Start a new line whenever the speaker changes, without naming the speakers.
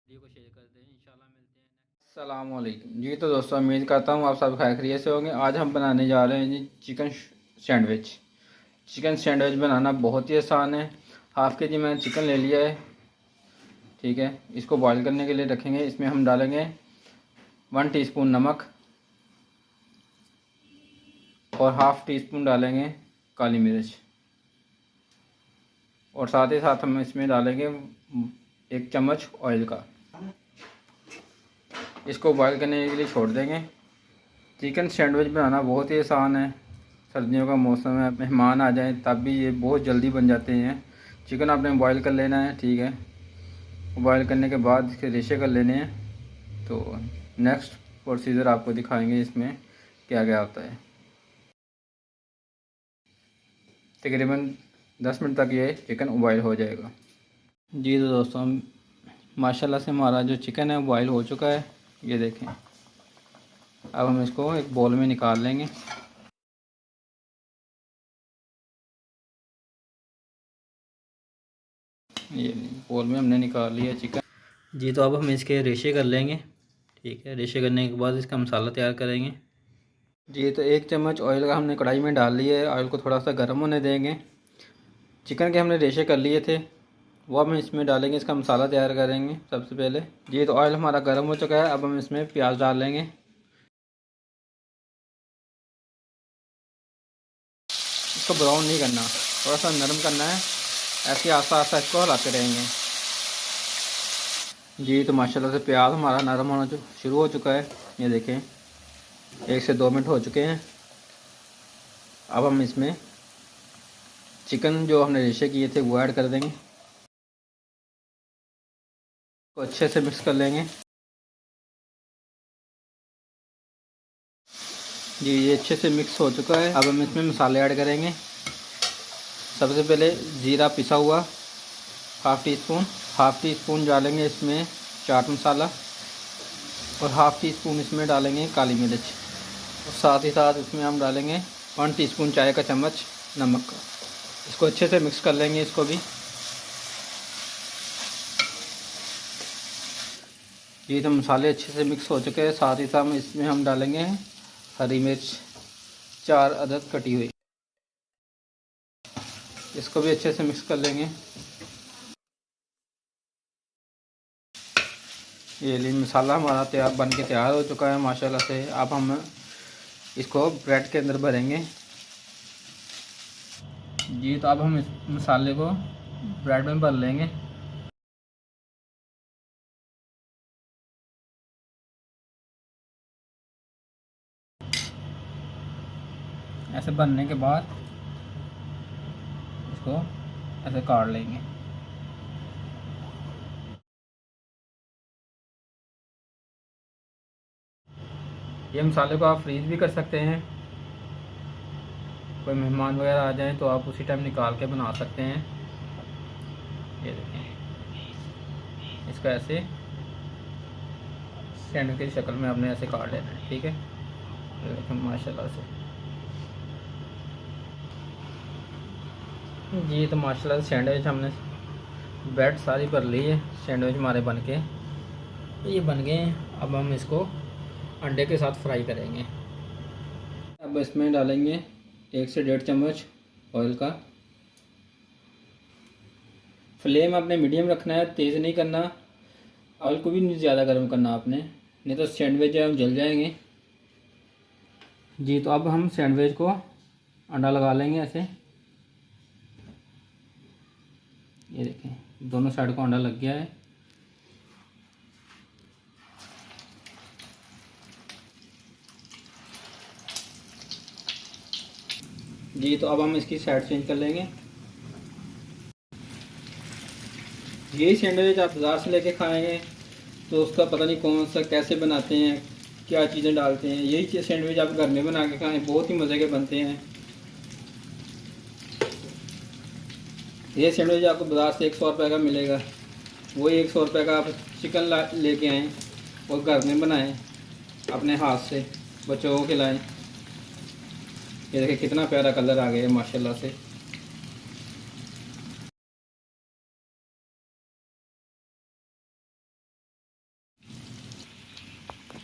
Video को share कर दें। इंशाल्लाह मिलते हैं। अस्सलाम वालेकुम जी। तो दोस्तों उम्मीद करता हूँ आप सब खैर खैरियत से होंगे। आज हम बनाने जा रहे हैं जी चिकन सैंडविच। चिकन सैंडविच बनाना बहुत ही आसान है। हाफ़ के जी मैंने चिकन ले लिया है, ठीक है। इसको बॉईल करने के लिए रखेंगे। इसमें हम डालेंगे 1 टीस्पून नमक और हाफ़ टी स्पून डालेंगे काली मिर्च, और साथ ही साथ हम इसमें डालेंगे 1 चम्मच ऑयल का। इसको बॉईल करने के लिए छोड़ देंगे। चिकन सैंडविच बनाना बहुत ही आसान है। सर्दियों का मौसम है, मेहमान आ जाएं तब भी ये बहुत जल्दी बन जाते हैं। चिकन आपने बॉईल कर लेना है, ठीक है। बॉईल करने के बाद इसके रेशे कर लेने हैं। तो नेक्स्ट प्रोसीजर आपको दिखाएंगे इसमें क्या क्या होता है। तकरीबन 10 मिनट तक ये चिकन बॉईल हो जाएगा जी। तो दोस्तों माशाल्लाह से हमारा जो चिकन है बॉईल हो चुका है, ये देखें। अब हम इसको एक बोल में निकाल लेंगे। ये बोल में हमने निकाल लिया चिकन जी। तो अब हम इसके रेशे कर लेंगे, ठीक है। रेशे करने के बाद इसका मसाला तैयार करेंगे जी। तो 1 चम्मच ऑयल का हमने कढ़ाई में डाल लिया है। ऑयल को थोड़ा सा गर्म होने देंगे। चिकन के हमने रेशे कर लिए थे, वो हम इसमें डालेंगे। इसका मसाला तैयार करेंगे सबसे पहले जी। तो ऑयल हमारा गर्म हो चुका है। अब हम इसमें प्याज डाल लेंगे। इसको ब्राउन नहीं करना, थोड़ा सा नरम करना है। ऐसे आस्ता आस्ता इसको हलाते रहेंगे जी। तो माशाल्लाह से प्याज हमारा नरम होना शुरू हो चुका है। ये देखें 1 से 2 मिनट हो चुके हैं। अब हम इसमें चिकन जो हमने रेशे किए थे वो ऐड कर देंगे। तो अच्छे से मिक्स कर लेंगे जी। ये अच्छे से मिक्स हो चुका है। अब हम इसमें मसाले ऐड करेंगे। सबसे पहले ज़ीरा पिसा हुआ हाफ़ टी स्पून डालेंगे इसमें चाट मसाला, और हाफ़ टी स्पून इसमें डालेंगे काली मिर्च, और साथ ही साथ इसमें हम डालेंगे 1 टीस्पून चाय का चम्मच नमक का। इसको अच्छे से मिक्स कर लेंगे इसको भी जी। तो मसाले अच्छे से मिक्स हो चुके हैं। साथ ही साथ इसमें हम डालेंगे हरी मिर्च 4 अदद कटी हुई। इसको भी अच्छे से मिक्स कर लेंगे। ये ली मसाला हमारा तैयार बन के तैयार हो चुका है माशाल्लाह से। अब हम इसको ब्रेड के अंदर भरेंगे जी। तो अब हम इस मसाले को ब्रेड में भर लेंगे। ऐसे भरने के बाद इसको ऐसे काट लेंगे। ये मसाले को आप फ्रीज़ भी कर सकते हैं। कोई मेहमान वगैरह आ जाएं तो आप उसी टाइम निकाल के बना सकते हैं। ये देखें, इसका ऐसे सैंडविच की शक्ल में आपने ऐसे काट लेना है, ठीक है। ये देखें माशाल्लाह से जी। तो माशाल्लाह से सैंडविच हमने ब्रेड सारी भर ली है। सैंडविच हमारे बन के ये बन गए हैं। अब हम इसको अंडे के साथ फ्राई करेंगे। अब इसमें डालेंगे 1 से 1.5 चम्मच ऑयल का। फ्लेम आपने मीडियम रखना है, तेज़ नहीं करना। ऑयल को भी नहीं ज़्यादा गर्म करना आपने, नहीं तो सैंडविच है हम जल जाएंगे जी। तो अब हम सैंडविच को अंडा लगा लेंगे ऐसे। ये देखें दोनों साइड को अंडा लग गया है जी। तो अब हम इसकी साइड चेंज कर लेंगे। यही सैंडविच आप बाज़ार से लेके खाएंगे तो उसका पता नहीं कौन सा कैसे बनाते हैं, क्या चीज़ें डालते हैं। यही चीज़ सैंडविच आप घर में बना के खाएं, बहुत ही मज़े के बनते हैं। ये सैंडविच आपको बाज़ार से 100 रुपये का मिलेगा। वही 100 रुपये का आप चिकन लेके आएँ और घर में बनाएं अपने हाथ से, बच्चों को खिलाएं। ये देखिए कितना प्यारा कलर आ गया है माशाल्लाह से।